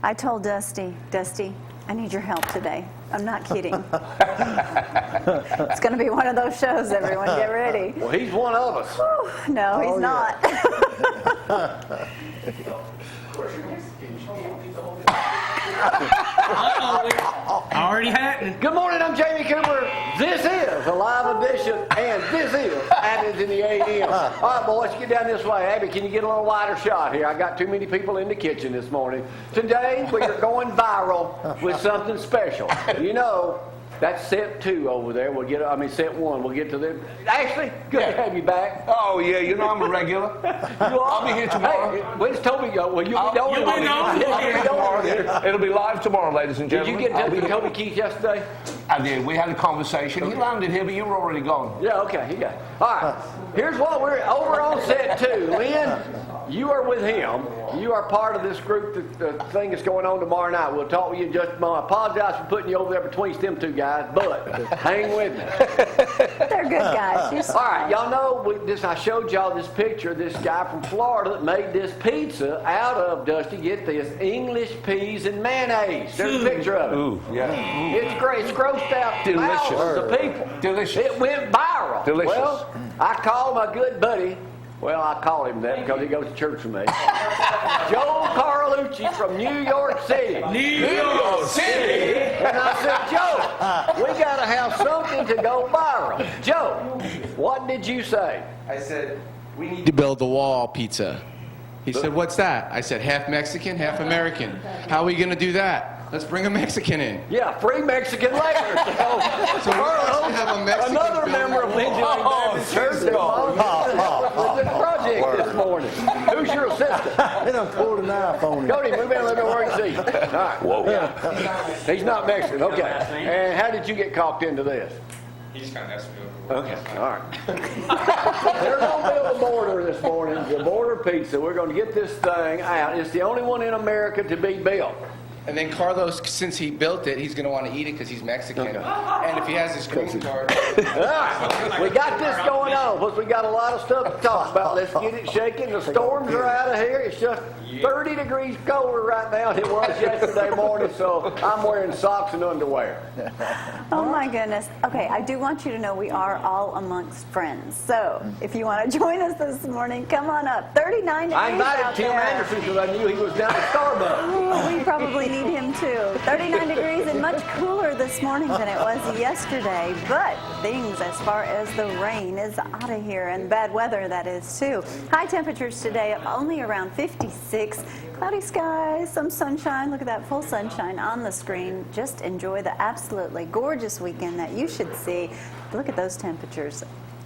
I told Dusty, I need your help today. I'm not kidding. It's going to be one of those shows, everyone. Get ready. Well, he's one of us. Whew, no, he's not. I already had it. Good morning, I'm Jamie Cooper. This is a live edition, and this is Added in the AM. All right, boys, get down this way. Abby, can you get a little wider shot here? I got too many people in the kitchen this morning. Today, we are going viral with something special. You know, that's set 2 over there. Set 1. We'll get to them. Ashley, good to have you back. Oh, yeah, you know I'm a regular. I'll be here tomorrow. Hey, where's Toby go? Well, you'll be You'll be I'll be here tomorrow. It'll be live tomorrow, ladies and Did you gentlemen. get to Toby Keith yesterday? I did. We had a conversation. He landed here, but you were already gone. Yeah, okay, he got it. All right, here's what we're over on set 2. Lynn, you are with him. You are part of this group. The thing that's going on tomorrow night. We'll talk with you in just a moment. I apologize for putting you over there between them 2 guys, but hang with me. They're good guys. All right, y'all know I showed y'all this picture of this guy from Florida that made this pizza out of, Dusty, get this, English peas and mayonnaise. There's a picture of it. Ooh, yeah. It's great. It's grossed out Delicious. thousands of people. Delicious. It went viral. Delicious. Well, I called my good buddy. Well, I call him that because he goes to church with me. Joe Carlucci from New York City. New York City. And I said, Joe, we got to have something to go viral. Joe, what did you say? I said, we need to build the wall pizza. He said, what's that? I said, half Mexican, half American. How are we going to do that? Let's bring a Mexican in. Yeah, free Mexican later. So we're going to have a Mexican Another member of Lindsay Baptist Church with this project this morning. Who's your assistant? They done pulled a knife on him. Cody, move in a little bit where you see. All right. Whoa. Yeah. He's not Mexican. Okay. And how did you get cocked into this? He just kind of asked me over. Okay. All right. They're going to build a border this morning, the border pizza. We're going to get this thing out. It's the only one in America to be built. And then Carlos, since he built it, he's going to want to eat it because he's Mexican. Okay. And if he has his green card. All right. We got this going on. Plus, we got a lot of stuff to talk about. Let's get it shaking. The storms are out of here. It's just 30 degrees colder right now than it was yesterday morning, so I'm wearing socks and underwear. Oh my goodness. Okay, I do want you to know we are all amongst friends. So if you want to join us this morning, come on up. 39 degrees I invited out Tim there. Anderson because I knew he was down at Starbucks. Oh, we probably need him too. 39 degrees and much cooler this morning than it was yesterday. But things as far as the rain is out of here and bad weather, that is too. High temperatures today only around 56. Cloudy skies, some sunshine. Look at that full sunshine on the screen. Just enjoy the absolutely gorgeous weekend that you should see. Look at those temperatures.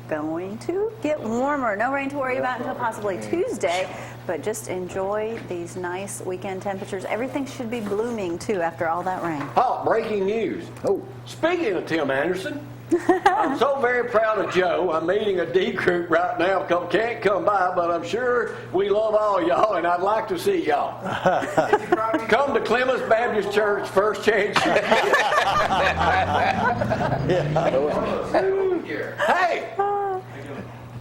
Going to get warmer. No rain to worry about until possibly Tuesday, but just enjoy these nice weekend temperatures. Everything should be blooming too after all that rain. Oh, breaking news. Oh, speaking of Tim Anderson, I'm so very proud of Joe. I'm meeting a D group right now. Can't come by, but I'm sure we love all y'all, and I'd like to see y'all. Come to Clemens Baptist Church, first chance you get. Hey!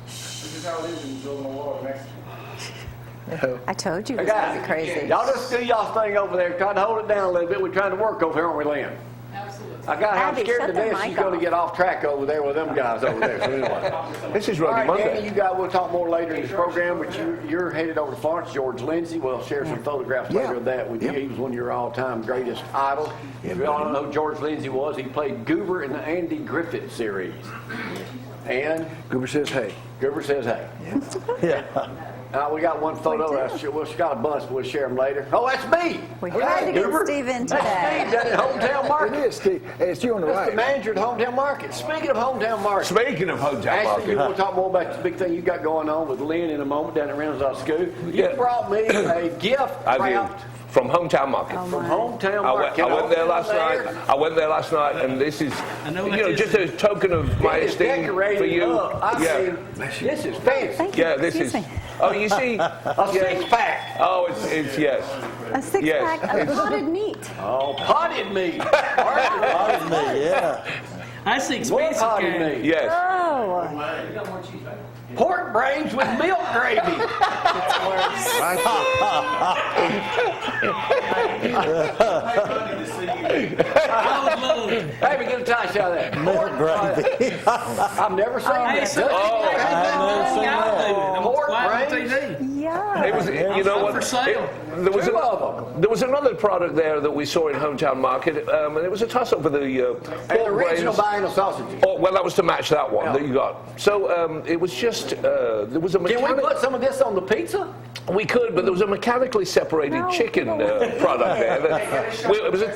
This is how it is in building a wall in Mexico. I told you it was going to be crazy. Y'all just do y'all's thing over there. Trying to hold it down a little bit. We're trying to work over here, aren't we, Lynn? Absolutely. I'm Abby, scared shut to the death mic she's going to off. get off track over there with them guys over there. So anyway. This is All Rugby right, Monday. Danny, you guys, we'll talk more later in this program, but you're headed over to Florence. George Lindsay will share some photographs later of that with you. He was one of your all-time greatest idols. If you all don't know who George Lindsay was, he played Goober in the Andy Griffith series. And Goober says, hey. Goober says, hey. Yeah. We got one photo. Well, she got a bunch, but we'll share them later. Oh, that's me. We Hey, had to get Goober. Steve in That's today. Steve down at Hometown It Market. is, Steve. Hey, it's you on the That's the right. manager at Hometown Market. Speaking of Hometown Market. Speaking of Hometown Ashley, you Market, want to talk more about this big thing you got going on with Lynn in a moment down at Reynolds School? You Yeah. brought me a gift I wrapped did. From Hometown Market. Oh, from my. Hometown I Market. went, I went there last night. And this is, just a token of my It's esteem decorated for you. up. I mean, this is fancy. Thank you. Yeah, this Excuse is. me. Oh, you see. A six-pack. Oh, it's yes. A six-pack of it's- potted meat. Oh, potted meat. Yeah. That's the More expensive potted kind. meat. Yes. Oh. You got more cheese, right? Pork brains with milk gravy. It's worse. Hey, get a tie shot of that. Milk gravy. I've never seen Hey, that. so Pork brains. Yeah. It was, you know what? For sale. There was, Two of them. there was another product there that we saw in Hometown Market, and it was a toss-up for the And pork original brains. vinyl sausages. Oh, well, that was to match that one that you got. So it was just there was a Can we mechanic. put some of this on the pizza? We could, but there was a mechanically separated No, chicken product there.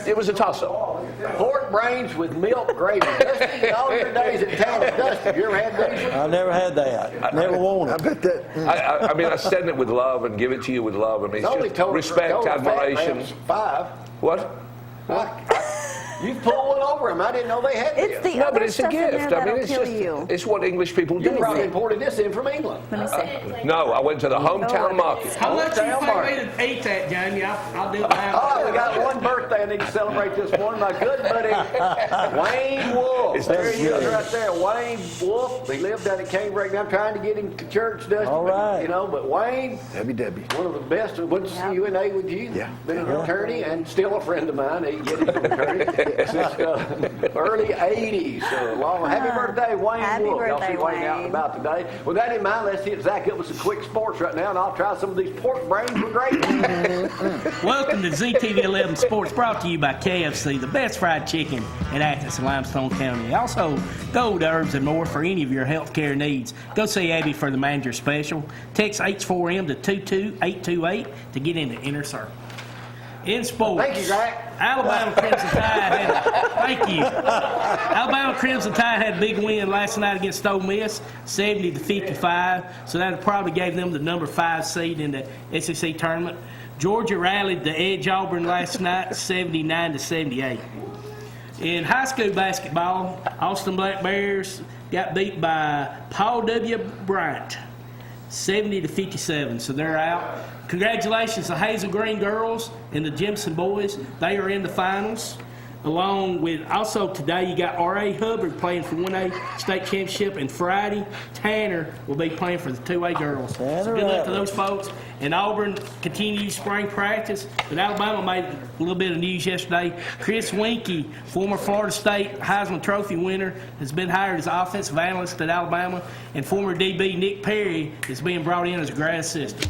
It was a toss-up. Pork brains with milk gravy. Dusty, in all your days at town, Dusty, you ever had these? I never had that. Never wanted. I bet that. I mean, I send it with love and give it to you with love. I mean, it's just respect, admiration. 5. What? You pulled one over him. I didn't know they had It's this. the No, other but it's a stuff in there gift. I that'll mean, it's kill just you. it's what English people do. You probably imported this in from England. Let me see. No, I went to the hometown market. How much you Hometown pay me to eat that, Jamie? I'll do it now. Oh, we got one birthday I need to celebrate this morning. My good buddy, Wayne Wolf. There he is right there. Wayne Wolf. He lived down at Canebrake. I'm trying to get him to church, Dusty. All right. You know, but Wayne, Debbie. one of the best. Went to UNA with you. Yeah. Been an attorney and still a friend of mine. He get his attorney since early 80s. So long. Happy birthday, Wayne Happy Wolf. Y'all see birthday, Wayne out and Wayne. about today. With that in mind, let's hit Zack up with some quick sports right now, and I'll try some of these pork brains with gravy. Welcome to ZTV 11 Sports, brought to you by KFC, the best fried chicken in Athens and Limestone County. Also, go to Herbs and More for any of your healthcare needs. Go see Abby for the manager special. Text H4M to 22828 to get into Inner Circle. In sports, Thank you, Zack. Alabama Crimson Tide had a big win last night against Ole Miss, 70-55. So that probably gave them the number 5 seed in the SEC tournament. Georgia rallied to edge Auburn last night, 79-78. In high school basketball, Austin Black Bears got beat by Paul W. Bryant, 70-57. So they're out. Congratulations to Hazel Green girls and the Jimson boys. They are in the finals. Along with, also today, you got R.A. Hubbard playing for 1A state championship, and Friday, Tanner will be playing for the 2A girls. So good luck to those folks. And Auburn continues spring practice, but Alabama made a little bit of news yesterday. Chris Winkie, former Florida State Heisman Trophy winner, has been hired as offensive analyst at Alabama, and former DB Nick Perry is being brought in as a grad assistant.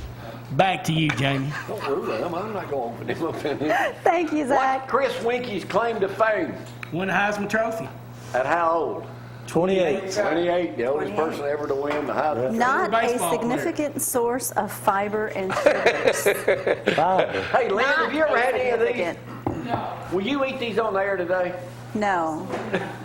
Back to you, Jamie. Don't rule them. I'm not going for them. Thank you, What's Zack. Chris Winkie's claim to fame? Won the Heisman Trophy. At how old? 28. 28, the oldest 28. person ever to win the Heisman. Not a Baseball significant source of fiber and sugars. Hey, Lynn, have you ever had any of these? Significant. Will you eat these on the air today? No.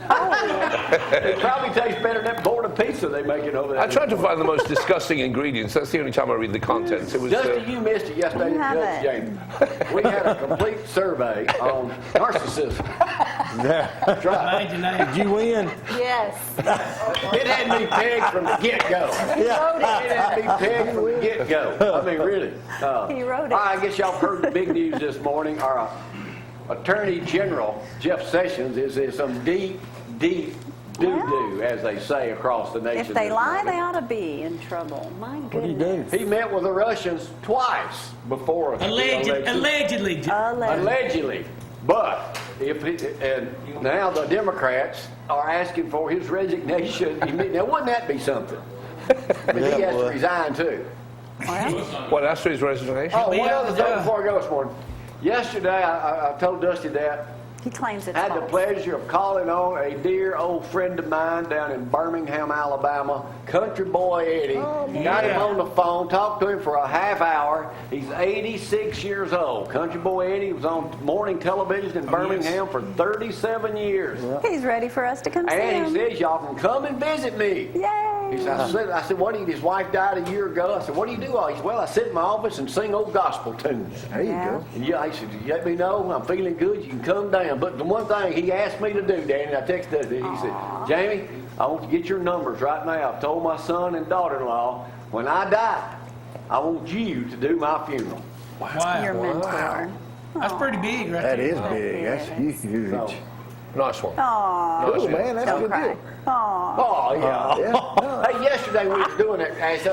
It probably tastes better than that board of pizza they make it over there. I tried to find the most disgusting ingredients. That's the only time I read the contents. It was. Dusty, you missed it yesterday. You Judge haven't. Jamie. We had a complete survey on narcissism. That's right. Imagine Did you win? Yes. It had me pegged from the get-go. It had me pegged from the get-go. I mean, really. He wrote it. All right, I guess y'all heard the big news this morning. Our Attorney General, Jeff Sessions, is in some deep doo-doo, as they say across the nation. If they this lie, morning. they ought to be in trouble. My What do you do? goodness. He met with the Russians twice before the election. Allegedly. Allegedly. But and now the Democrats are asking for his resignation. Now, wouldn't that be something? I mean, he has to resign too. What, after his resignation? Oh, one other thing before I go this morning. Yesterday, I told Dusty that He claims it's I had the false. pleasure of calling on a dear old friend of mine down in Birmingham, Alabama, Country Boy Eddie. Got him on the phone, talked to him for a half hour. He's 86 years old. Country Boy Eddie was on morning television in Birmingham for 37 years. He's ready for us to come see And he him. says, y'all can come and visit me. Yay! He said, I said, what do you, his wife died a year ago. I said, what do you do? He said, well, I sit in my office and sing old gospel tunes. There you go. And yeah, he said, you let me know I'm feeling good, you can come down. But the one thing he asked me to do, Danny, I texted him, he said, Jamie, I want to get your numbers right now. I told my son and daughter-in-law, when I die, I want you to do my funeral. Wow. Your mentor. That's pretty big right That there. is big. That's huge. So, Nice one. Aww. Cool, man. That's a Don't good cry. deal. Aw. Oh, yeah. Hey, yesterday we was doing that, That's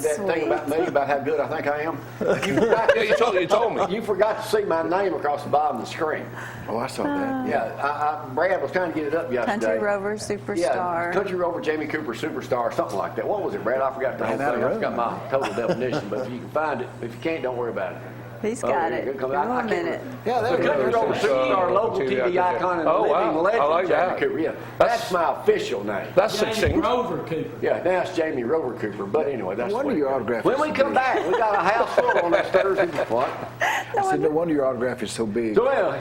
that thing about me, about how good I think I am. You forgot, You told me. you forgot to see my name across the bottom of the screen. Oh, I saw that. Yeah, Brad was trying to get it up yesterday. Country Rover Superstar. Yeah, Country Rover, Jamie Cooper Superstar, something like that. What was it, Brad? I forgot the whole Man, thing. that I forgot my total definition, but if you can find it, if you can't, don't worry about it. He's got it. Give him a minute. Yeah, that's Country Rover Superstar, local TV icon and living legend. I like that. Jamie Cooper. Yeah, that's my official name. That's Jamie 16. Rover Cooper. Yeah, now it's Jamie Rover Cooper. But anyway, that's No wonder what your autograph When is we so come big. back, we got a house full on this Thursday. What? I said, no wonder your autograph is so big. So, well,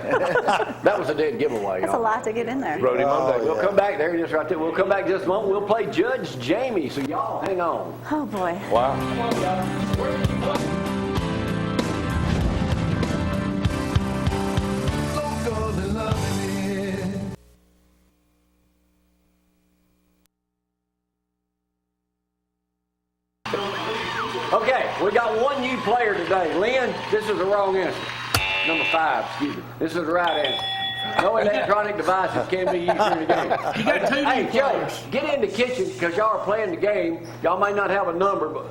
that was a dead giveaway, That's a y'all. lot to get in there. Brody Monday. We'll come back. There it is right there. We'll come back just a moment. We'll play Judge Jamie, so y'all hang on. Oh, boy. Wow. Okay, we got one new player today. Lynn, this is the wrong answer. Number 5, excuse me. This is the right answer. No electronic devices can be used in the game. You got two Hey, new Joe, players. get in the kitchen because y'all are playing the game. Y'all may not have a number, but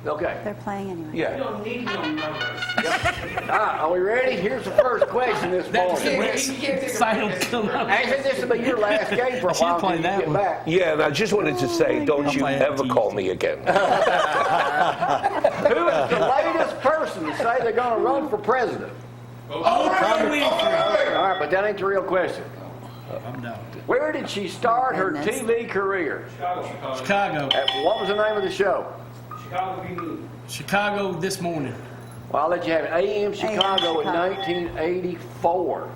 okay. They're playing anyway. Yeah. don't need no numbers. All right, are we ready? Here's the first question this morning. Sound come up. Actually, this will be your last game for a Should while play until you that get one. back. Yeah, and I just wanted to say, don't you ever call me again. Who is the latest person to say they're going to run for president? Oprah Winfrey. All right, but that ain't the real question. I'm done. Where did she start her Goodness. TV career? Chicago. What was the name of the show? Chicago this morning. Well, I'll let you have it. AM Chicago in Chicago. 1984.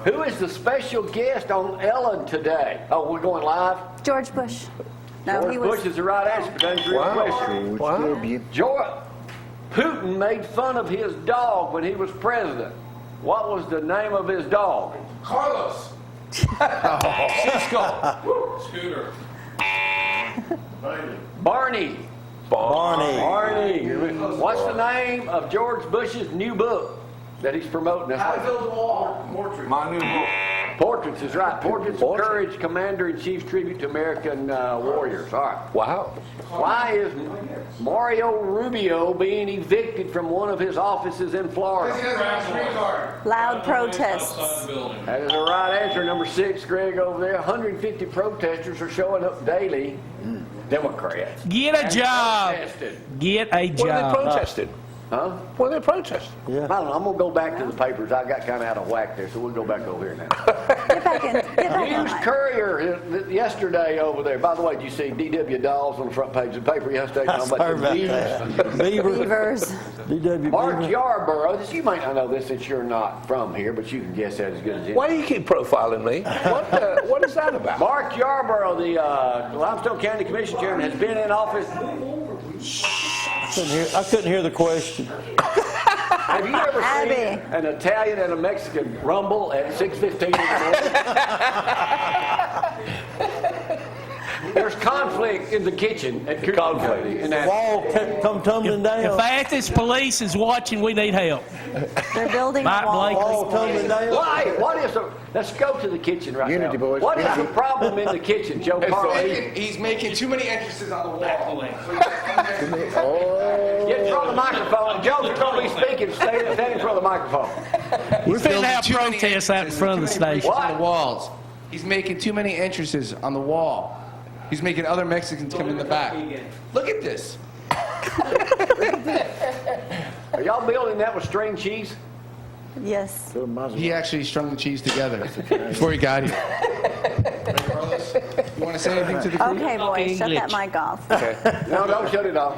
Who is the special guest on Ellen today? Oh, we're going live? George Bush. No, George he was. Bush is the right answer, but that's the real question. George W. George Putin made fun of his dog when he was president. What was the name of his dog? Carlos. Scooter. Barney. Barney. Barney. What's the name of George Bush's new book that he's promoting? How to build a wall. Portrait. My new book. Portraits is right. Portraits of Courage, Commander-in-Chief's Tribute to American Warriors. All right. Wow. Why is Mario Rubio being evicted from one of his offices in Florida? Loud protests. That is the right answer. Number 6, Greg, over there. 150 protesters are showing up daily. Democrats. Get a job. Protested. Get a What are they job. protesting? Huh? What are they protesting? I don't know. I'm going to go back to the papers. I got kind of out of whack there, so we'll go back over here now. Get back in. Get back in News line. Courier yesterday over there. By the way, did you see D.W. Dawes on the front page of the paper yesterday? I talking heard the about beavers? that. Beavers. DW Mark Beaver. Yarborough. You might not know this since you're not from here, but you can guess that as good as you. Why do you keep profiling me? What is that about? Mark Yarborough, the Limestone County Commission Chairman, has been in office. I couldn't hear the question. Have you ever seen Abby. an Italian and a Mexican rumble at 6:15 in the morning? There's conflict in the kitchen at Conflict. In that. Wall come tumbling If down. Athens police is watching, we need help. They're building a Mike wall. Blake. Wall tumbling down. Why? What is the? Let's go to the kitchen right Unity, now. boys. What is the problem in the kitchen, Joe Carlucci? He's making too many entrances on the wall. Get in front of the microphone. Joe, you're going to be speaking. Stand in front of the microphone. We're finna have protests out in front of the station. What? On the walls. He's making too many entrances on the wall. He's making other Mexicans come in the back. Look at this. Are y'all building that with string cheese? Yes. He actually strung the cheese together before he got here. You want to say anything to the crew? Okay, boys, shut that English. mic off. No, don't shut it off.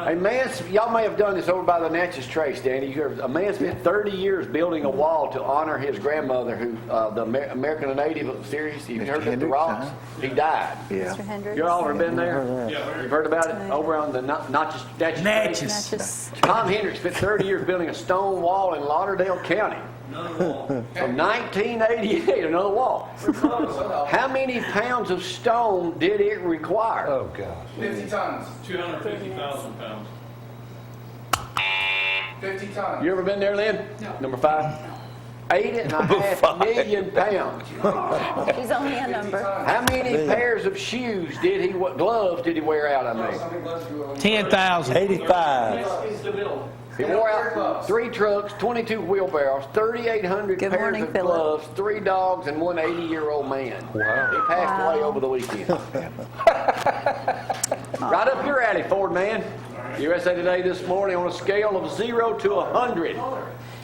A man, y'all may have done this over by the Natchez Trace, Danny. A man spent 30 years building a wall to honor his grandmother, who the American Native series. You've heard of the Hendricks, Rocks? He died. Yeah. Mr. Hendricks. You all ever been there? You've heard about it? Over on the Natchez Trace? Natchez. Natchez. Tom Hendricks spent 30 years building a stone wall in Lauderdale County. From 1988, another wall. How many pounds of stone did it require? Oh, God. 50 tons. 250,000 pounds. 50 tons. You ever been there, Lynn? No. Number 5? 8.5 million pounds. She's only a number. How many pairs of shoes gloves did he wear out, I mean? 10,000. 85. He wore out 3 trucks, 22 wheelbarrows, 3,800 Good pairs morning, of Philip. gloves, 3 dogs, and 1 80-year-old man. Wow. He passed away over the weekend. Right up your alley, Ford man. USA Today this morning, on a scale of 0 to 100,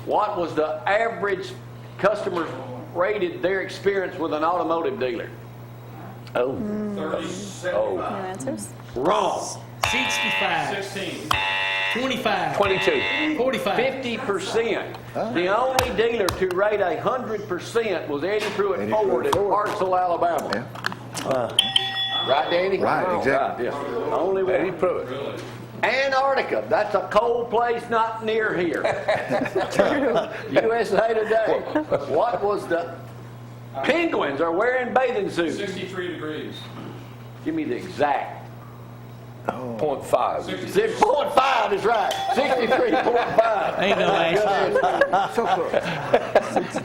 what was the average customer rated their experience with an automotive dealer? Oh. 37. No answers? Wrong. 65. 16. 25. 22. 45. 50%. The only dealer to rate 100% was Eddie Pruitt Eddie Ford in Pruitt Ford. Hartsville, Alabama. Right, Danny? Right, exactly. Right, yes. Only one. Eddie Pruitt. Antarctica, that's a cold place not near here. USA Today. What was the penguins are wearing bathing suits? 63 degrees. Give me the exact. 0.5. 6.5 is right. 63.5. Ain't no answer.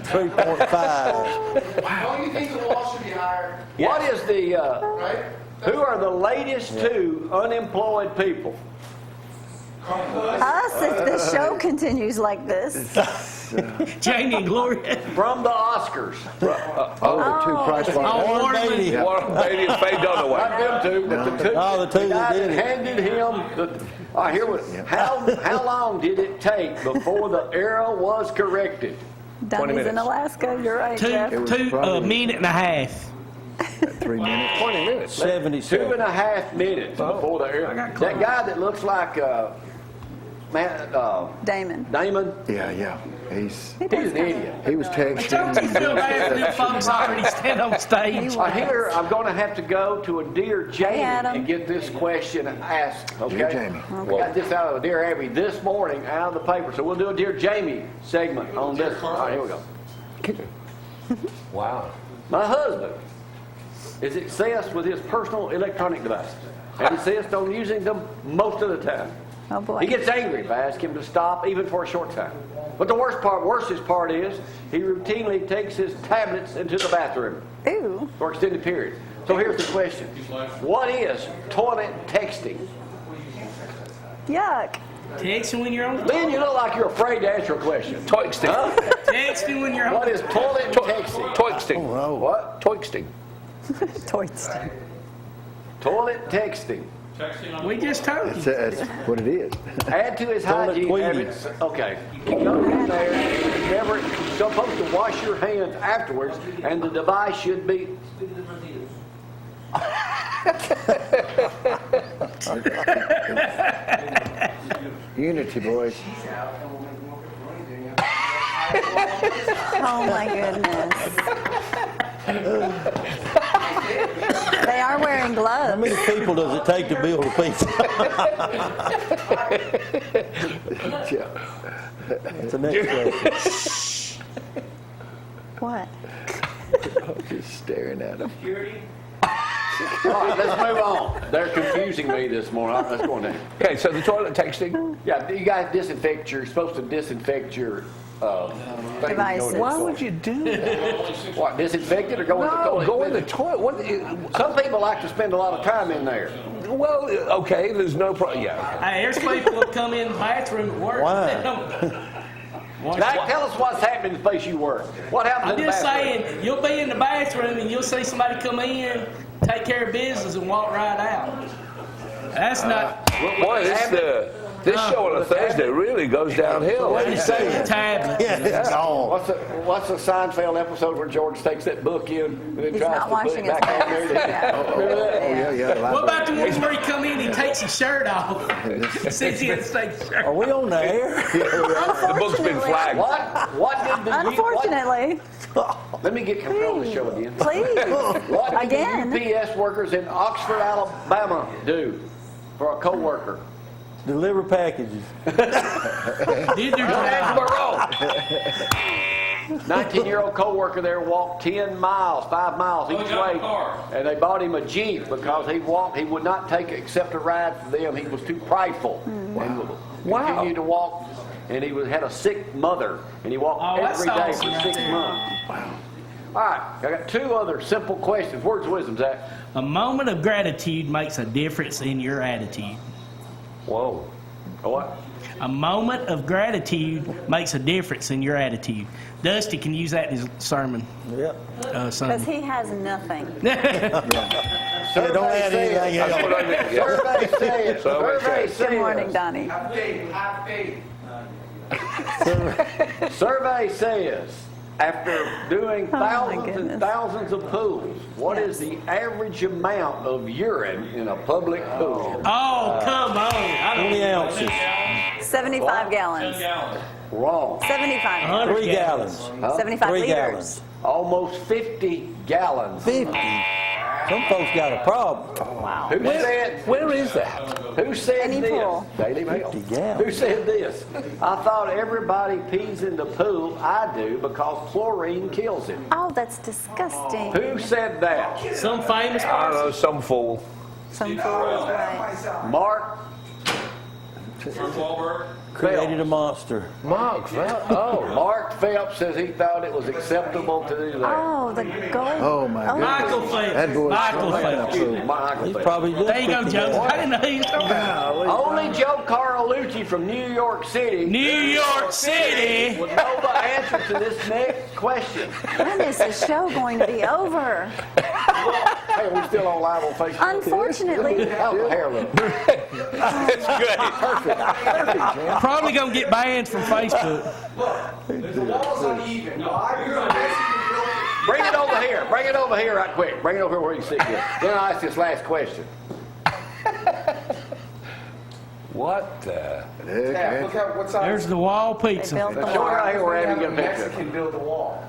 3.5. Don't you think the wall should be higher? What is the, Right? who are the latest 2 unemployed people? Us, if the show continues like this. Jamie and Gloria. From the Oscars. Oh, the 2 price Oh, ones. Warren Beatty. Beatty. Warren Beatty and Faye Not Dunaway. them 2, but the 2. Oh, the 2 guy that did that it. handed him the, here was, how long did it take before the error was corrected? Donnie's in minutes. Alaska. You're right, Jeff. was Two, probably- minute and a half. 3 minutes. 20 minutes. 77. 2.5 minutes before the error. That guy that looks like Damon. Damon, Yeah. He's he's an idiot. he was Don't you texting. feel bad for them folks already stand on stage? I hear I'm going to have to go to a Dear Jamie Adam. and get this question asked. Okay. Dear Jamie. Got this out of Dear Abby this morning out of the paper, so we'll do a Dear Jamie segment on this. All right, here we go. Wow. My husband is obsessed with his personal electronic devices and insists on using them most of the time. Oh, boy. He gets angry if I ask him to stop, even for a short time. But the worstest part is he routinely takes his tablets into the bathroom Ooh. for extended periods. So here's the question. What is toilet texting? Yuck. Texting when you're on the Lynn, you look like you're afraid to answer a question. Toixting. Huh? Texting when you're on What is toilet texting? Toixting. no. What? Toixting. Toyston. Toilet texting. Texting on We just told you. That's what it is. Add to his Toilet hygiene queenie. habits. Okay. You go in there and remember, you're supposed to wash your hands afterwards, and the device should be. Unity, boys. Oh, my goodness. They are wearing How gloves. many people does it take to build a pizza? That's the next question. What? Just staring at him. All right, let's move on. They're confusing me this morning. All right, let's go on down. Okay, so the toilet texting. Yeah, you guys you're supposed to disinfect your thing. Devices. Why would you do that? What, disinfect it or go in the No, toilet? go in the toilet. What? Some people like to spend a lot of time in there. Well, okay, there's no problem. Yeah. Hey, there's people that come in the bathroom at work. Why? They don't. Zach, tell us what's happening in the place you work. What happens I'm in the just bathroom? saying, you'll be in the bathroom and you'll see somebody come in, take care of business, and walk right out. That's not. Boy, this show on a Thursday really goes downhill. What do you say? Tablet. Yeah, it's gone. What's the Seinfeld episode where George takes that book in and then He's tries not to put washing it his back on hands. there? Yeah. Remember that? Yeah. What about the ones where he come in, he takes his shirt off? Since he has to take his shirt Are we on the air? The book's been flagged. What did the Unfortunately. let me get control of the show again. Please. What did Again. the UPS workers in Oxford, Alabama do for a co-worker? Deliver packages. Did their job. 19-year-old co-worker there walked 5 miles each he got way, a car. and they bought him a Jeep because he would not accept a ride from them. He was too prideful. And Wow. continued to walk and he had a sick mother, and he walked every day awesome for right 6 there. months. Wow. All right, I got 2 other simple questions. Words of wisdom, Zach. A moment of gratitude makes a difference in your attitude. Whoa. What? A moment of gratitude makes a difference in your attitude. Dusty can use that in his sermon. Yep. Because he has nothing. Yeah, don't add anything That's else. what I mean. Yeah. Survey says. Survey says. Good morning, Donnie. Survey says, after doing my thousands and goodness. thousands of pools, what is the average amount of urine in a public pool? Oh, come on. I don't 20 know. ounces. 75 gallons. Wrong. 75. 100 3 gallons. 75 3 liters. gallons. Almost 50 gallons. 50. Some folks got a problem. Wow. Who said? Where is that? Who said Any this? pool. Daily Mail. 50 gallons. Who said this? I thought everybody pees in the pool. I do because chlorine kills it. Oh, that's disgusting. Who said that? Some famous I don't person. know, some fool. Some fools, right. Mark Wahlberg. Created a monster. Mark, oh. Mark Phelps says he thought it was acceptable to do that. Oh, the gold. Oh, my goodness. Michael That Phelps. boy Michael Phelps. Michael He's Phelps. probably good. There you go, 50 Joe. gallons. I didn't know he was talking about. Only Joe Carlucci from New York City New York City. would know the answer to this next question. When is the show going to be over? Hey, we're still on live on Facebook. Unfortunately. How's the hair look? It's great. Perfect. Probably going to get banned from Facebook. The wall's uneven. Bring it over here. Bring it over here right quick. Bring it over here where you sit here. Then I'll ask this last question. What the? Look out, what size? There's the wall They pizza. built the Show it wall. right here where Abby get a picture. Mexican build the wall.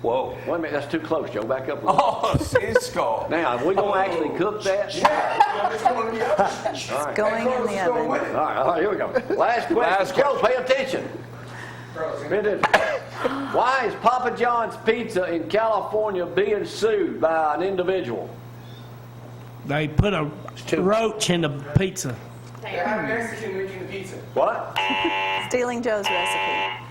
Whoa. Wait a minute, that's too close, Joe. Back up a little. Oh, Cisco. Now, are we going to actually cook that? It's going in the oven. All right, here we go. Last question. Last Joe, pay attention. Pay attention. Why is Papa John's Pizza in California being sued by an individual? They put a roach in the pizza. They have Mexican making the pizza. What? Stealing Joe's recipe.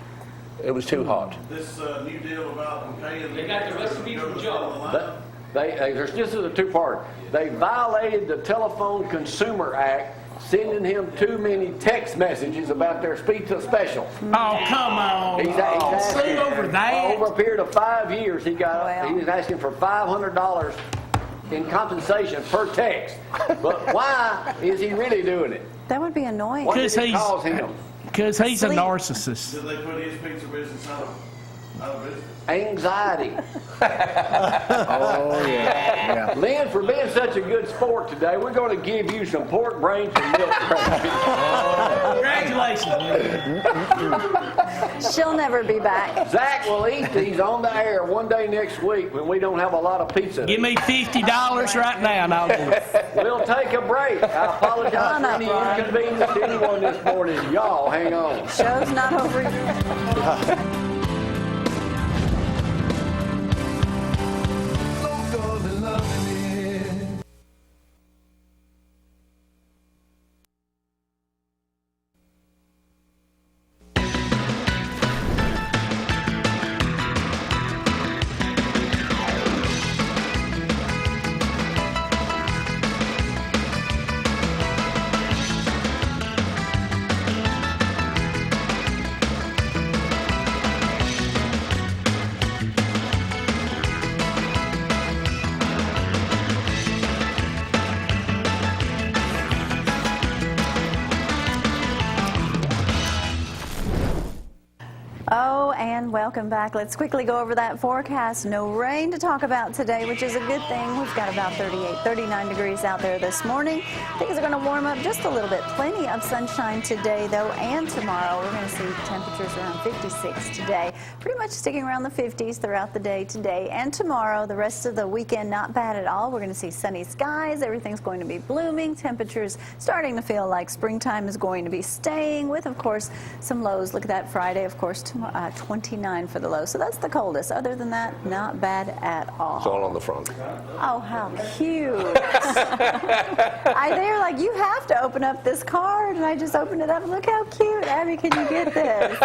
It was too hot. This new deal about paying. They got the recipe from Joe. There's just a two-part. They violated the Telephone Consumer Act, sending him too many text messages about their pizza special. Oh, come on. He's asking, Sue over that. over a period of 5 years, he Wow. was asking for $500 in compensation per text. But why is he really doing it? That would be annoying. What did Because it he's- cause him? Because he's a Sleep. narcissist. Did they put his pizza business out of business? Anxiety. Oh, yeah. Lynn, for being such a good sport today, we're going to give you some pork brains and milk brains. Congratulations. She'll never be back. Zach will eat these on the air one day next week when we don't have a lot of pizza. Give me $50 right now and I'll do it. We'll take a break. I apologize Come for on any up, Ron. inconvenience to anyone this morning. Y'all, hang on. Show's not over yet. Oh, and welcome back. Let's quickly go over that forecast. No rain to talk about today, which is a good thing. We've got about 39 degrees out there this morning. Things are going to warm up just a little bit. Plenty of sunshine today, though, and tomorrow. We're going to see temperatures around 56 today. Pretty much sticking around the 50s throughout the day today and tomorrow. The rest of the weekend, not bad at all. We're going to see sunny skies. Everything's going to be blooming. Temperatures starting to feel like springtime is going to be staying with, of course, some lows. Look at that Friday, of course, tomorrow. 29 for the low. So that's the coldest. Other than that, not bad at all. It's all on the front. Oh, how cute. They were like, you have to open up this card. And I just opened it up. Look how cute. Abby, can you get this?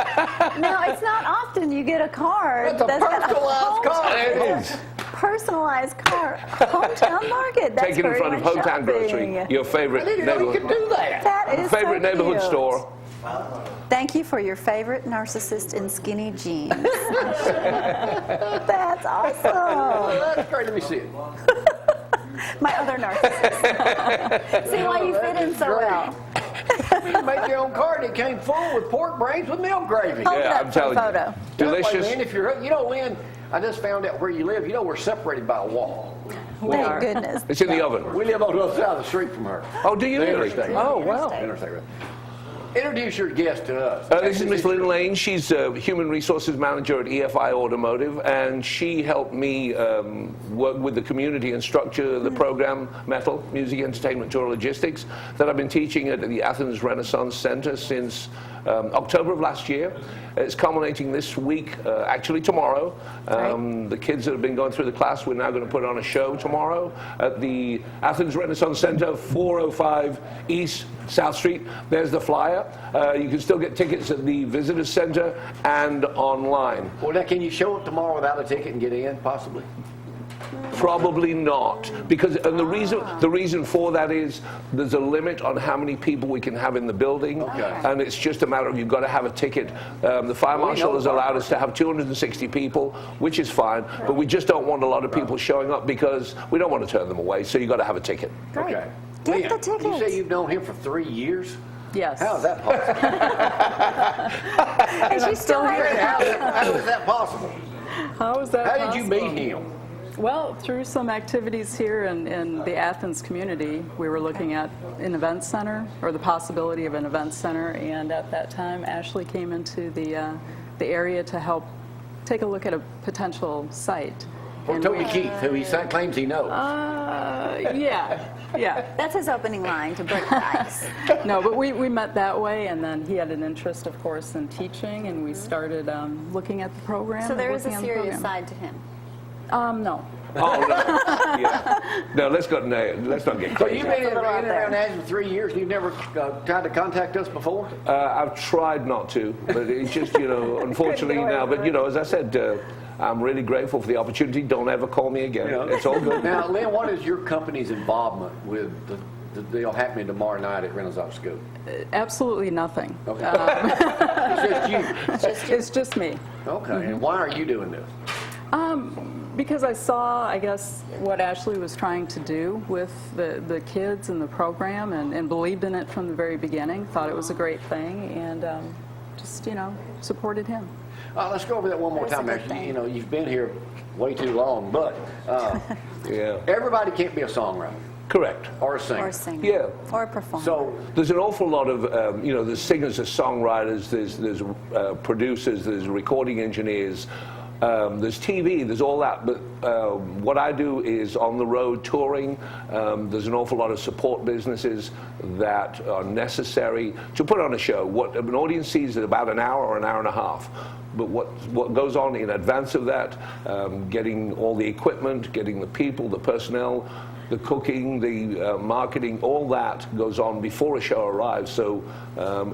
Now, it's not often you get a card That's a personalized card. It is. Personalized card. Hometown Market. That's Taken in front of very much Hometown Grocery, shopping. your favorite I didn't know you neighborhood. could do that. That is Favorite so neighborhood cute. store. Thank you for your favorite narcissist in skinny jeans. That's awesome. Oh, that's great. Let me see it. My other narcissist. See why you fit in so well. You make your own card. It came full with pork brains with milk gravy. Hold Yeah, it up I'm for a telling you. photo. Delicious. Lynn, if you're, Lynn, I just found out where you live. We're separated by a wall. Thank goodness. It's in the oven. We live on the other side of the street from her. Oh, do you The really? interstate. Oh, wow. Interstate, right. Introduce your guest to us. This is Miss Lynn Lane. She's Human Resources Manager at EFI Automotive, and she helped me work with the community and structure the program, Metal, Music, Entertainment, Tour, Logistics, that I've been teaching at the Athens Renaissance Center since October of last year. It's culminating this week, actually tomorrow. The kids that have been going through the class, we're now going to put on a show tomorrow at the Athens Renaissance Center, 405 East South Street. There's the flyer. You can still get tickets at the Visitor Center and online. Well, now, can you show up tomorrow without a ticket and get in, possibly? Probably not, because and the reason for that is there's a limit on how many people we can have in the building, and it's just a matter of you've got to have a ticket. The fire marshal has allowed us to have 260 people, which is fine, but we just don't want a lot of people showing up because we don't want to turn them away. So you got to have a ticket. Great. Okay. Get Lynn, the tickets. You say you've known him for 3 years? Yes. How is that possible? And she's still here. How is that possible? How is that How did you possible? meet him? Well, through some activities here in the Athens community, we were looking at an event center, or the possibility of an event center, and at that time, Ashley came into the area to help take a look at a potential site. Or And Toby we- Keith, who he claims he knows. Yeah. That's his opening line to break the ice. No, but we met that way, and then he had an interest, of course, in teaching, and we started looking at the program. So there and is a working on the serious program. side to him. No. Oh, no. Yeah. No, let's not get So crazy. you've been in little out there. around Athens for 3 years, and you've never tried to contact us before? I've tried not to, but it's just, unfortunately now. But, as I said, I'm really grateful for the opportunity. Don't ever call me again. It's all good. Now, Lynn, what is your company's involvement with the deal happening tomorrow night at Renaissance School? Absolutely nothing. Okay. It's just you. It's just me. Okay, and why are you doing this? Because I saw, I guess, what Ashley was trying to do with the kids and the program, and believed in it from the very beginning, thought it was a great thing, and just, supported him. Let's go over that one more That is a time, good actually. thing. You've been here way too long, but Yeah. everybody can't be a songwriter Correct. or a singer. Or a singer. Yeah. Or a performer. So, There's an awful lot of, there's singers, there's songwriters, there's producers, there's recording engineers, there's TV, there's all that. But what I do is on the road touring. There's an awful lot of support businesses that are necessary to put on a show. What an audience sees is about an hour or an hour and a half. But what goes on in advance of that, getting all the equipment, getting the people, the personnel, the cooking, the marketing, all that goes on before a show arrives. So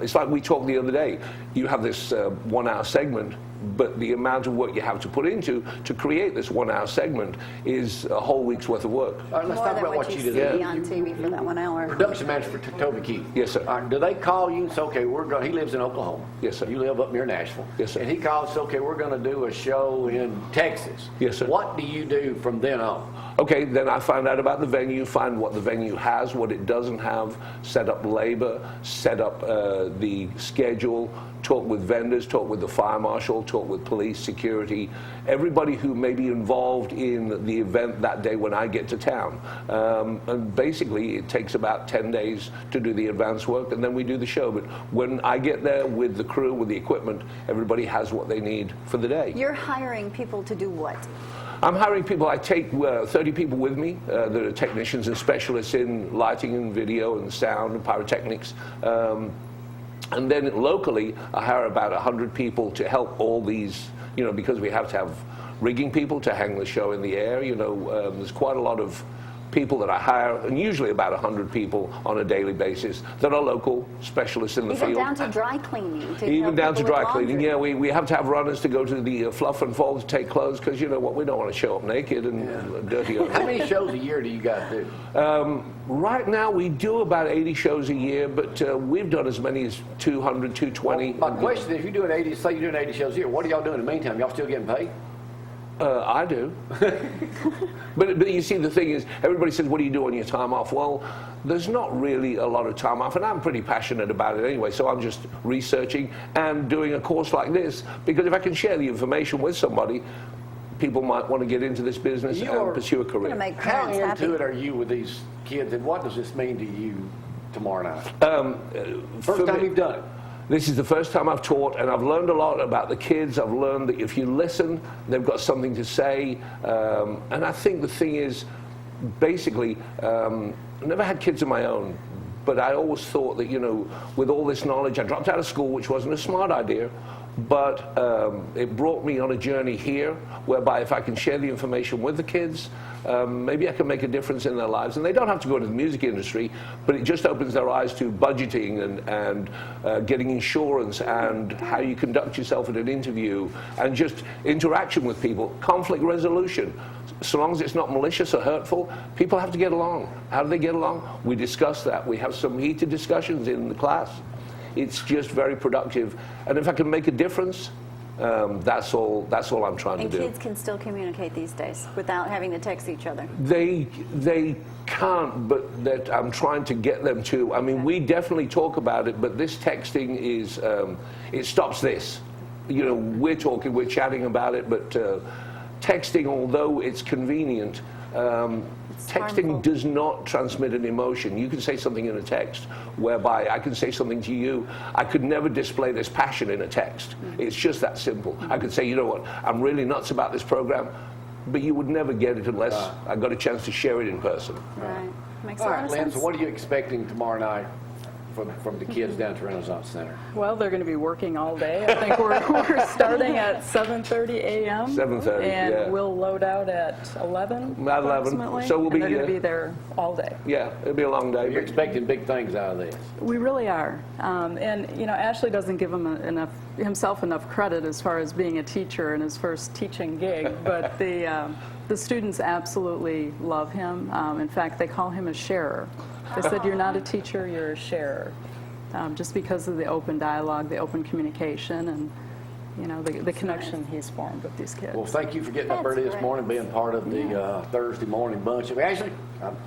it's like we talked the other day. You have this 1 hour segment, but the amount of work you have to put into to create this 1 hour segment is a whole week's worth of work. all right, let's More talk than about what you see do. on TV for that 1 hour. Production manager for Toby Keith. Yes, sir. All right, do they call you and say, okay, he lives in Oklahoma. Yes, sir. You live up near Nashville. Yes, sir. And he calls and says, okay, we're going to do a show in Texas. Yes, sir. What do you do from then on? Okay, then I find out about the venue, find what the venue has, what it doesn't have, set up labor, set up the schedule, talk with vendors, talk with the fire marshal, talk with police, security, everybody who may be involved in the event that day when I get to town. And basically, it takes about 10 days to do the advance work, and then we do the show. But when I get there with the crew, with the equipment, everybody has what they need for the day. You're hiring people to do what? I'm hiring people. I take 30 people with me that are technicians and specialists in lighting and video and sound and pyrotechnics. And then locally, I hire about 100 people to help all these, you know, because we have to have rigging people to hang the show in the air. You know, there's quite a lot of people that I hire, and usually about 100 people on a daily basis that are local specialists in the field. Even down to dry cleaning. Even down to dry cleaning, yeah. We have to have runners to go to the fluff and fold to take clothes, because you know what, we don't want to show up naked and dirty. How many shows a year do you guys do? Right now we do about 80 shows a year, but we've done as many as 200, 220. My question is, if you're doing 80, say you're doing 80 shows a year, what are y'all doing in the meantime? Y'all still getting paid? I do. But you see, the thing is, everybody says, what do you do on your time off? Well, there's not really a lot of time off, and I'm pretty passionate about it anyway, so I'm just researching and doing a course like this, because if I can share the information with somebody, people might want to get into this business and pursue a career. How into it are you with these kids, and what does this mean to you tomorrow night? First time you've done it. This is the first time I've taught, and I've learned a lot about the kids. I've learned that if you listen, they've got something to say. And I think the thing is, basically, I never had kids of my own, but I always thought that, you know, with all this knowledge, I dropped out of school, which wasn't a smart idea, but it brought me on a journey here, whereby if I can share the information with the kids, maybe I can make a difference in their lives. And they don't have to go into the music industry, but it just opens their eyes to budgeting and getting insurance and how you conduct yourself in an interview and just interaction with people, conflict resolution. So long as it's not malicious or hurtful, people have to get along. How do they get along? We discuss that. We have some heated discussions in the class. It's just very productive. And if I can make a difference, that's all I'm trying to do. And kids can still communicate these days without having to text each other. They can't, but that I'm trying to get them to. I mean, we definitely talk about it, but this texting is, it stops this. You know, we're talking, we're chatting about it, but texting, although it's convenient, texting does not transmit an emotion. You can say something in a text, whereby I can say something to you. I could never display this passion in a text. It's just that simple. I could say, you know what, I'm really nuts about this program, but you would never get it unless I got a chance to share it in person. Right. Makes All a lot right, of Lynn, sense. so what are you expecting tomorrow night from the kids down at Renaissance Center? Well, they're going to be working all day. I think we're starting at 7:30 a.m. 7:30, and yeah. we'll load out at 11. About 11. approximately, So we'll and be they're going to here. be there all day. Yeah, it'll be a long day. You're expecting big things out of this. We really are, and you know, Ashley doesn't give himself enough credit as far as being a teacher in his first teaching gig, but the students absolutely love him. In fact, they call him a sharer. They said, "You're not a teacher, you're a sharer," just because of the open dialogue, the open communication, and you know, the connection he's formed with these kids. Well, thank you for getting up early this morning, being part of the Thursday morning bunch. Actually,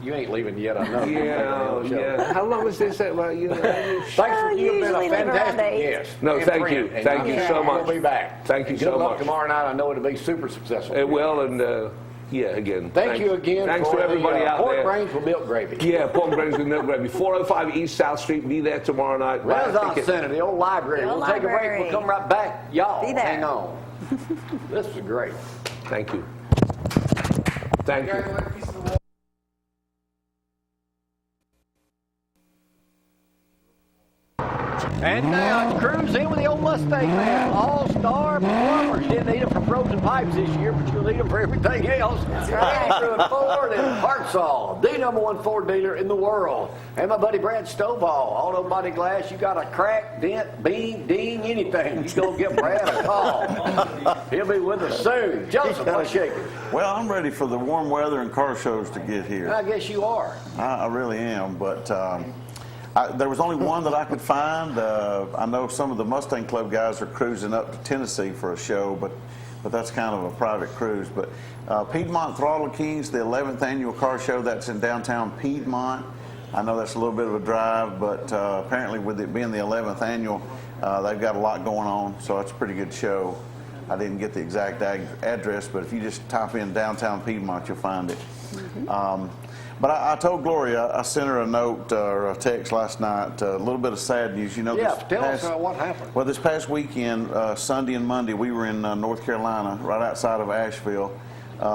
you ain't leaving yet, I know. Yeah. How long is this? You know, Thanks for you being a usually leave around fantastic 8. guest. No, and thank friend, you. and Thank I'm you sure so much. We'll be back. Thank you Good so luck much. tomorrow night. I know it'll be super successful. It will, and yeah, again. Thank you again. Thanks for to everybody the, out pork there. brains with milk gravy. Yeah, pork brains with milk gravy. 405 East South Street. Be there tomorrow night. Buy a Renaissance ticket. Center, the old library. The old We'll take a break. library. We'll come right back. Y'all, Be there. hang on. This is great. Thank you. Thank you. And now, cruise in with the old Mustang man. All-star performers. You didn't need them for frozen pipes this year, but you'll need them for everything else. That's right. Ford and Hartsall, the #1 Ford dealer in the world. And my buddy Brad Stovall, auto body glass. You got a crack, dent, beam, ding, anything. You go give Brad a call. He'll be with us soon. Joseph, what's shaking? Well, I'm ready for the warm weather and car shows to get here. I guess you are. I really am, but there was only one that I could find. I know some of the Mustang Club guys are cruising up to Tennessee for a show, but that's kind of a private cruise. But Piedmont Throttle Kings, the 11th annual car show, that's in downtown Piedmont. I know that's a little bit of a drive, but apparently with it being the 11th annual, they've got a lot going on, so it's a pretty good show. I didn't get the exact address, but if you just type in downtown Piedmont, you'll find it. But I told Gloria, I sent her a note or a text last night, a little bit of sad news. You know, Yeah, tell us what happened. Well, this past weekend, Sunday and Monday, we were in North Carolina, right outside of Asheville,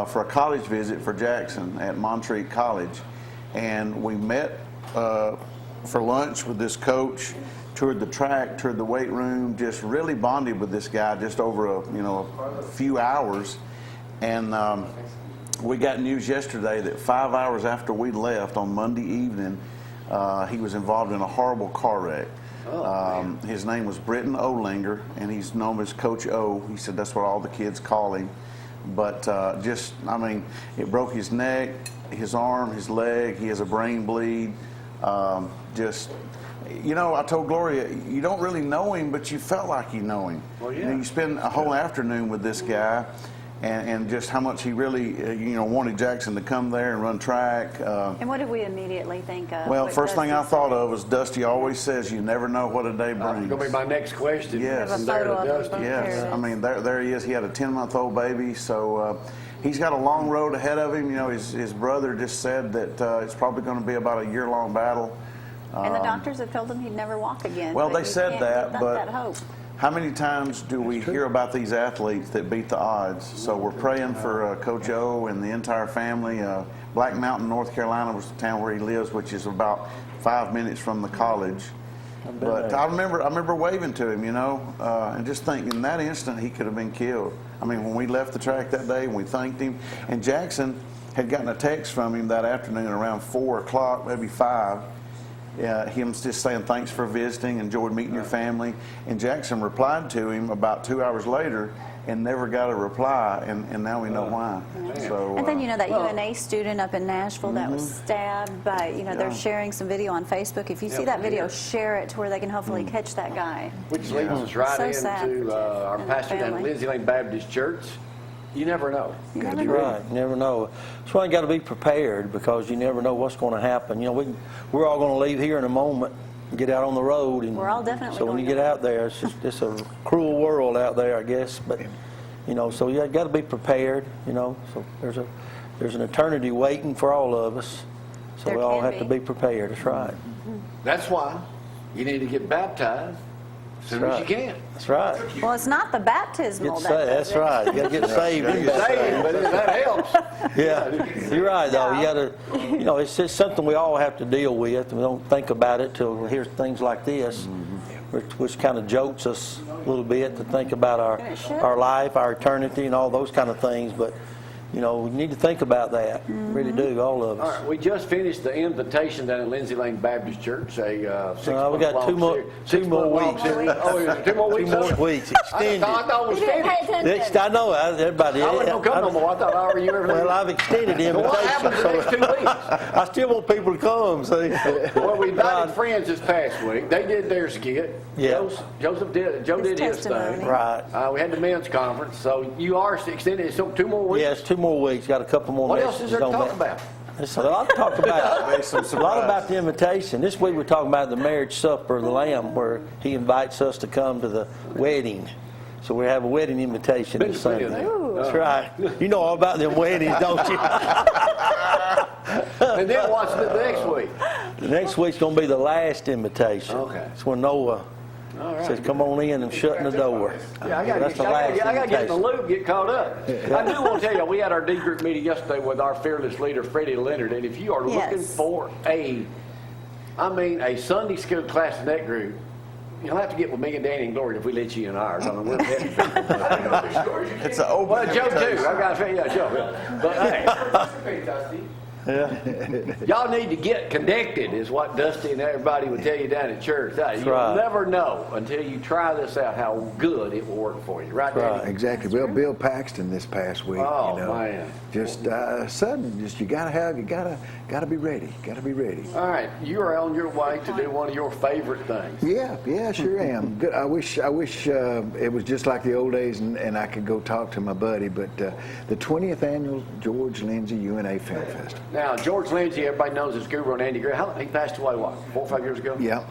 for a college visit for Jackson at Montreat College. And we met for lunch with this coach, toured the track, toured the weight room, just really bonded with this guy just over a few hours. And we got news yesterday that 5 hours after we left on Monday evening, he was involved in a horrible car wreck. His name was Britton Olinger, and he's known as Coach O. He said that's what all the kids call him. But it broke his neck, his arm, his leg. He has a brain bleed. I told Gloria, you don't really know him, but you felt like you know him. Well, yeah. You spend a whole afternoon with this guy, and just how much he really, wanted Jackson to come there and run track. And what did we immediately think of? Well, What first thing Dusty I thought said? of was Dusty always says you never know what a day That's brings. going to be my next question. Yes. Have a There to photo of them Dusty. both. Yes, There it I is. mean, there he is. He had a 10-month-old baby, so he's got a long road ahead of him. His brother just said that it's probably going to be about a year-long battle. And the doctors have told him he'd never walk again. Well, but they you said can't that, give up but that hope. how many times do we hear about these athletes that beat the odds? So we're praying for Coach O and the entire family. Black Mountain, North Carolina was the town where he lives, which is about 5 minutes from the college. But I remember waving to him, and just thinking in that instant he could have been killed. I mean, when we left the track that day and we thanked him, and Jackson had gotten a text from him that afternoon around 4 o'clock, maybe 5. Him just saying thanks for visiting, enjoyed meeting your family. And Jackson replied to him about 2 hours later and never got a reply, and now we know why. So, And then that UNA student up in Nashville that was stabbed by, they're sharing some video on Facebook. If you see that video, share it to where they can hopefully catch that guy. Which leads us right So sad. into our And the pastor down at family. Lindsay Lane Baptist Church. You never know. You never You're know. right. You never know. That's why you got to be prepared, because you never know what's going to happen. We're all going to leave here in a moment and get out on the road. And We're all definitely so when going you to get out there, it's a cruel world out there, I guess. But so you got to be prepared. So there's an eternity waiting for all of us. So There we all can have to be. be prepared. That's right. That's why you need to get baptized as soon as you can. That's right. Well, it's not the baptismal Get that saved. does That's it. right. You got to get saved. and You're baptized. saved, but that helps. Yeah, you're right though. You got to, it's just something we all have to deal with. We don't think about it till we hear things like this, which kind of jolts us a little bit to think about our life, our eternity, and all those kind of things. But we need to think about that. Really do, all of All us. right, we just finished the invitation down at Lindsay Lane Baptist Church, a 6 we got two more weeks. Oh, yeah, 2 more weeks. 2 more weeks extended. I thought it was You didn't pay finished. attention. I know everybody. I wasn't going to come no more. I thought I already you everything. Well, I've extended the So what invitation. happens the next 2 weeks? I still want people to come. See. Well, we invited friends this past week. They did their skit. Yeah. Joe did his testimony. thing. Right. We had the men's conference, so you are extended. So 2 more weeks. Yes, 2 more weeks. Got a couple more. What else is there to messages talk on that. about? There's a lot to talk about. There's some A lot surprise. about the invitation. This week we're talking about the marriage supper of the Lamb, where he invites us to come to the wedding. So we have a wedding invitation Been this to plenty Sunday. of them. That's right. You know all about them weddings, don't you? And then what's the next week? The next week's going to be the last invitation. Okay. It's when Noah All right. says, "Come on in," and shutting the door. Yeah, I got That's the to last get in the invitation. loop, get caught up. I do want to tell you, we had our D group meeting yesterday with our fearless leader, Freddie Leonard, and if you are looking Yes. for a Sunday school class in that group, you'll have to get with me and Danny and Gloria if we let you in ours. I mean, we're petty people. It's an open Well, Joe too. invitation. I got to say, yeah, Joe. Yeah. But hey, Participate, Dusty. y'all need to get connected, is what Dusty and everybody would tell you down at church. You'll right. never know until you try this out how good it will work for you. Right, Danny? Right. Exactly. Well, Bill Paxton this past week. Oh, man. Just sudden. Just you gotta be ready. Gotta be ready. All right, you are on your way to do one of your favorite things. Yeah, sure am. Good. I wish it was just like the old days and I could go talk to my buddy. But the 20th annual George Lindsay UNA Film Festival. Now, George Lindsay, everybody knows his guru and Andy Gray. He passed away, what, 4 or 5 years ago? Yeah,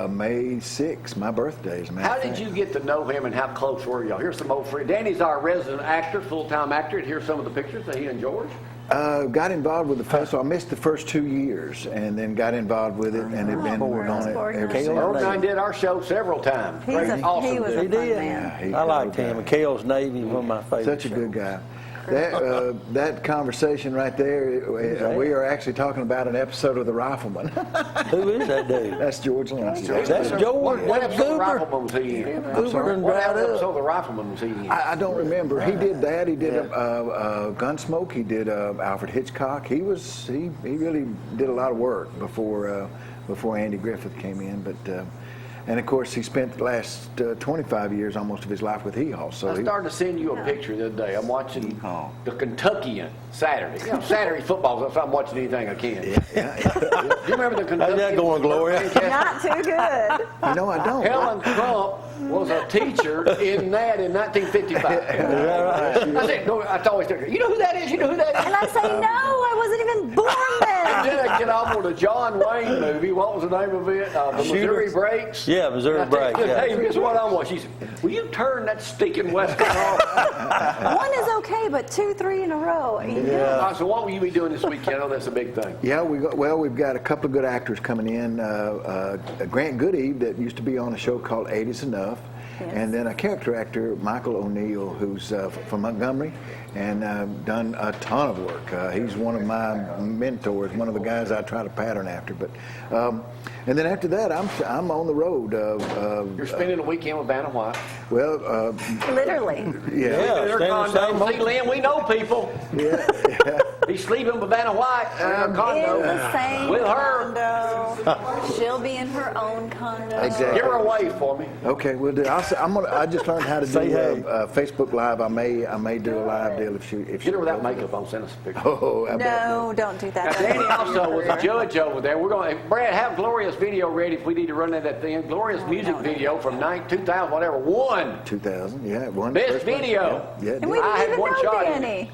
May 6th, my birthday. As a matter How of did fact. you get to know him and how close were y'all? Here's some old friends. Danny's our resident actor, full-time actor, and here's some of the pictures of he and George. Got involved with the festival. I missed the first 2 years, and then got involved with it, and have been on it ever organized. since. Earl and I did our show several times. He Great, awesome was dude. a He fun did. man. He's I a liked good him. guy. McHale's Navy, one of my favorites. Such a good guy. That conversation right there, we are actually talking about an episode of The Rifleman. Who is that dude? That's George Lindsay. That's George. What That's episode of The Goober. Rifleman was he in? Goober and What dried episode up. of The Rifleman was he in? I don't remember. He did that. He did Gunsmoke. He did Alfred Hitchcock. He really did a lot of work before Andy Griffith came in. But and of course he spent the last 25 years almost of his life with Hee Haw. So I started to send you a picture the other day. I'm watching the Kentuckian Saturday. You know, Saturday football. If I'm watching anything I can. Yeah. Do you remember the Kentuckian? How's that going, Gloria? Not too good. You know, I don't. Helen Crump was a teacher in that in 1955. I said, I always tell her, you know who that is? You know who that is? And I say, no, I wasn't even born And then. then I get off on the John Wayne movie. What was the name of it? The Missouri Breaks. Yeah, Missouri Breaks. Yeah. Hey, guess what I'm watching? She said, will you turn that stinking Western off? One is okay, but 2, 3 in a row. So what will you be doing this weekend? I know that's a big thing. Yeah, we've got a couple of good actors coming in. Grant Goody, that used to be on a show called 8 is Enough. Yes. And then a character actor, Michael O'Neill, who's from Montgomery and done a ton of work. He's one of my mentors, one of the guys I try to pattern after. But and then after that, I'm on the road. You're spending a weekend with Vanna White. Well, Literally. Yeah, Their stay in the same condo. See, Lynn, we know people. yeah. He's sleeping with Vanna White in her In condo. the same With her. condo. She'll be in her own condo. Exactly. Give her a wave for me. Okay, we'll do. I just learned how to do Say hey. Facebook Live. I may do a live deal if she. Get her without makeup on. Send us a picture. Oh, I bet. No, don't do that. Danny also was a judge over there. We're going. Brad, have Gloria's video ready if we need to run that thing. Gloria's music video from 2000, whatever, won 2000. Yeah, one. best first place. video. Yeah, And we I didn't had even one know shot in it. Danny.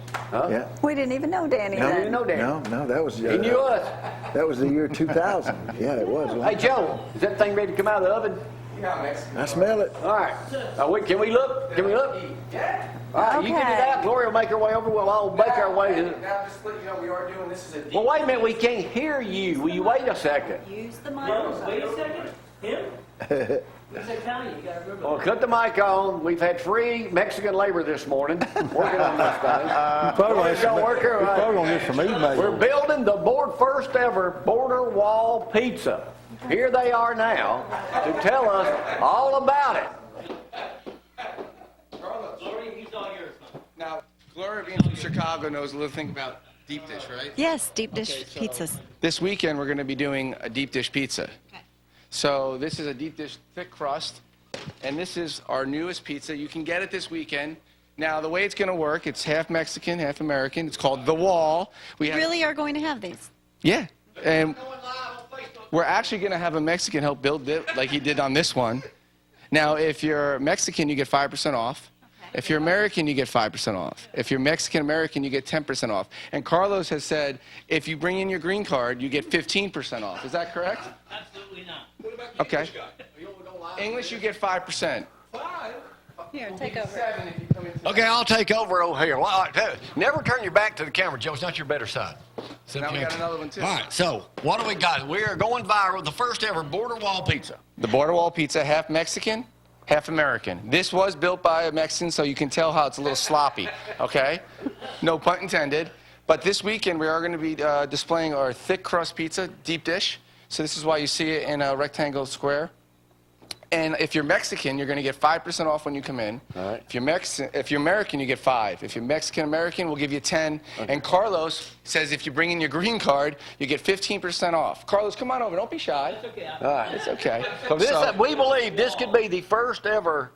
yeah. We didn't even know Danny You then. didn't know Danny. No, that was. He knew us. That was the year 2000. Yeah, it was. Hey Joe, is that thing ready to come out of the oven? I smell it. All right. Can we look? Can we look? Yeah. All right, you get it Okay. out. Gloria will make her way over. We'll all make our way. Now, just to let you know, we are doing this as a deep. Well, wait a minute. We can't hear you. Will you wait a second? Use the Wait microphone. a second. Him? What's that telling you? You gotta remember. Well, cut the mic on. We've had free Mexican labor this morning working on this thing. Gloria's gonna work her way. Probably gonna get some emails. We're building the first ever border wall pizza. Here they are now to tell us all about it. Gloria, he's all yours. Now, Gloria being from Chicago knows a little thing about deep dish, right? Yes, deep dish pizzas. This weekend, we're going to be doing a deep dish pizza. Okay. So this is a deep dish thick crust, and this is our newest pizza. You can get it this weekend. Now, the way it's going to work, it's half Mexican, half American. It's called The Wall. We You have, really are going to have these? Yeah. And we're actually going to have a Mexican help build it like he did on this one. Now, if you're Mexican, you get 5% off. If you're American, you get 5% off. If you're Mexican-American, you get 10% off. And Carlos has said, if you bring in your green card, you get 15% off. Is that correct? Absolutely not. Okay. English, you get 5%. Here, take over. 7 if you come in. Okay, I'll take over here. Never turn your back to the camera, Joe. It's not your better side. Now we got another one, too. All right, so what do we got? We are going viral with the first ever border wall pizza. The border wall pizza, half Mexican, half American. This was built by a Mexican, so you can tell how it's a little sloppy, okay? No pun intended. But this weekend, we are going to be displaying our thick crust pizza, deep dish. So this is why you see it in a rectangle square. And if you're Mexican, you're going to get 5% off when you come in. All right. If you're American, you get 5. If you're Mexican-American, we'll give you 10. Okay. And Carlos says if you bring in your green card, you get 15% off. Carlos, come on over. Don't be shy. It's okay. All right. It's okay. So we believe this could be the first ever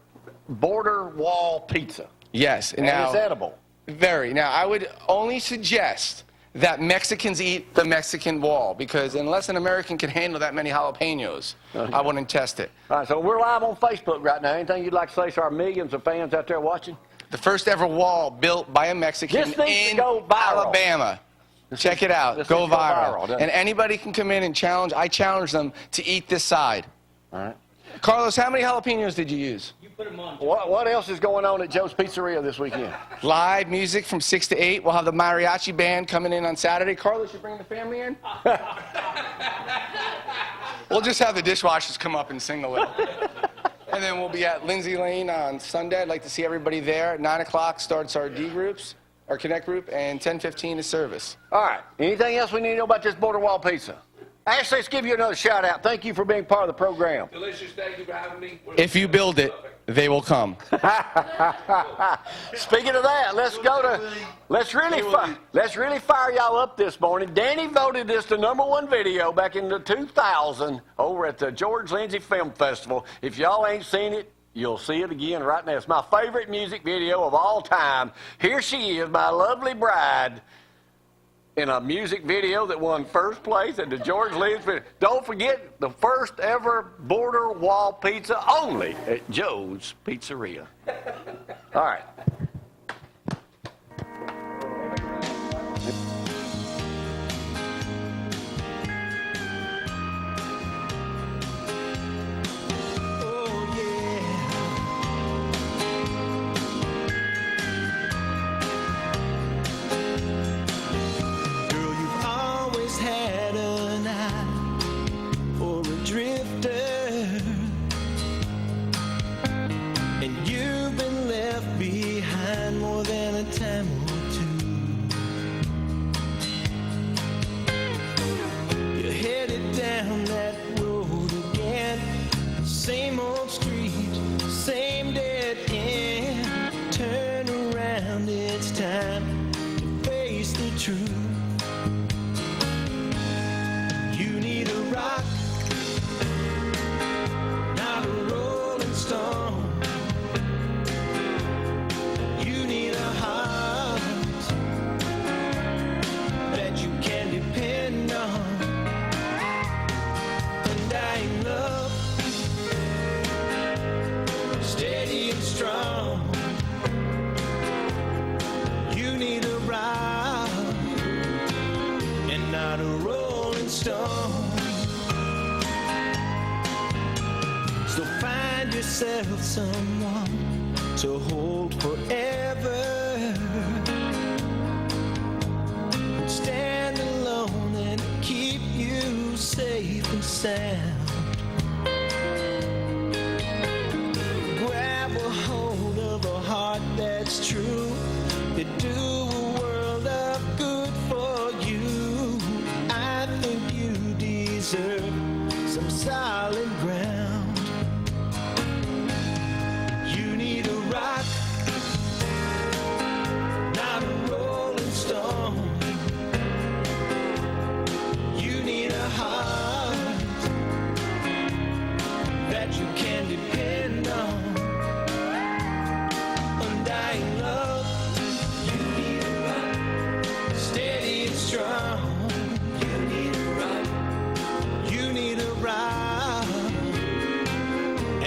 border wall pizza. Yes. And Now, it's edible. Very. Now, I would only suggest that Mexicans eat the Mexican wall, because unless an American can handle that many jalapenos, I wouldn't test it. All right, so we're live on Facebook right now. Anything you'd like to say to our millions of fans out there watching? The first ever wall built by a Mexican This needs to in go viral. Alabama. Check it out. This Go needs to go viral. viral, doesn't And it? anybody can come in and challenge. I challenge them to eat this side. All right. Carlos, how many jalapenos did you use? You put him on. What else is going on at Joe's Pizzeria this weekend? Live music from 6 to 8. We'll have the mariachi band coming in on Saturday. Carlos, you bring the family in? We'll just have the dishwashers come up and sing a little. And then we'll be at Lindsay Lane on Sunday. I'd like to see everybody there. At 9 o'clock starts our D groups. our Connect group, and 10:15 is service. All right. Anything else we need to know about this border wall pizza? Ashley, let's give you another shout out. Thank you for being part of the program. Delicious, thank you for having me. If you build it, they will come. Speaking of that, let's really fire y'all up this morning. Danny voted this the #1 video back in the 2000 over at the George Lindsay Film Festival. If y'all ain't seen it, you'll see it again right now. It's my favorite music video of all time. Here she is, my lovely bride, in a music video that won first place at the George Lindsay. Don't forget the first ever border wall pizza only at Joe's Pizzeria. All right. Same old street, same dead end. Turn around, it's time to face the truth. You need a rock, not a rolling stone. You need a heart that you can depend on. Undying love, steady and strong. You need a rock and not a rolling stone. So find yourself someone to hold forever. Stand alone and keep you safe and sound. Grab a hold of a heart that's true. They do a world of good for you. I think you deserve some solid ground. You need a rock, not a rolling stone. You need a heart that you can depend on. Undying love, you need a rock, steady and strong. You need a rock, you need a rock,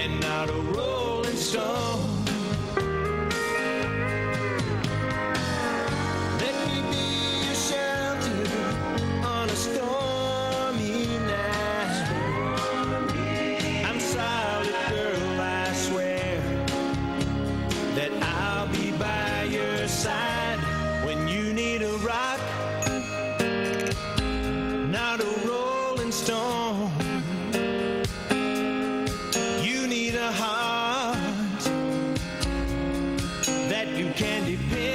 and not a rolling stone. Let me be your shelter on a stormy night. I'm solid, girl, I swear that I'll be by your side when you need a rock, not a rolling stone. You need a heart that you can depend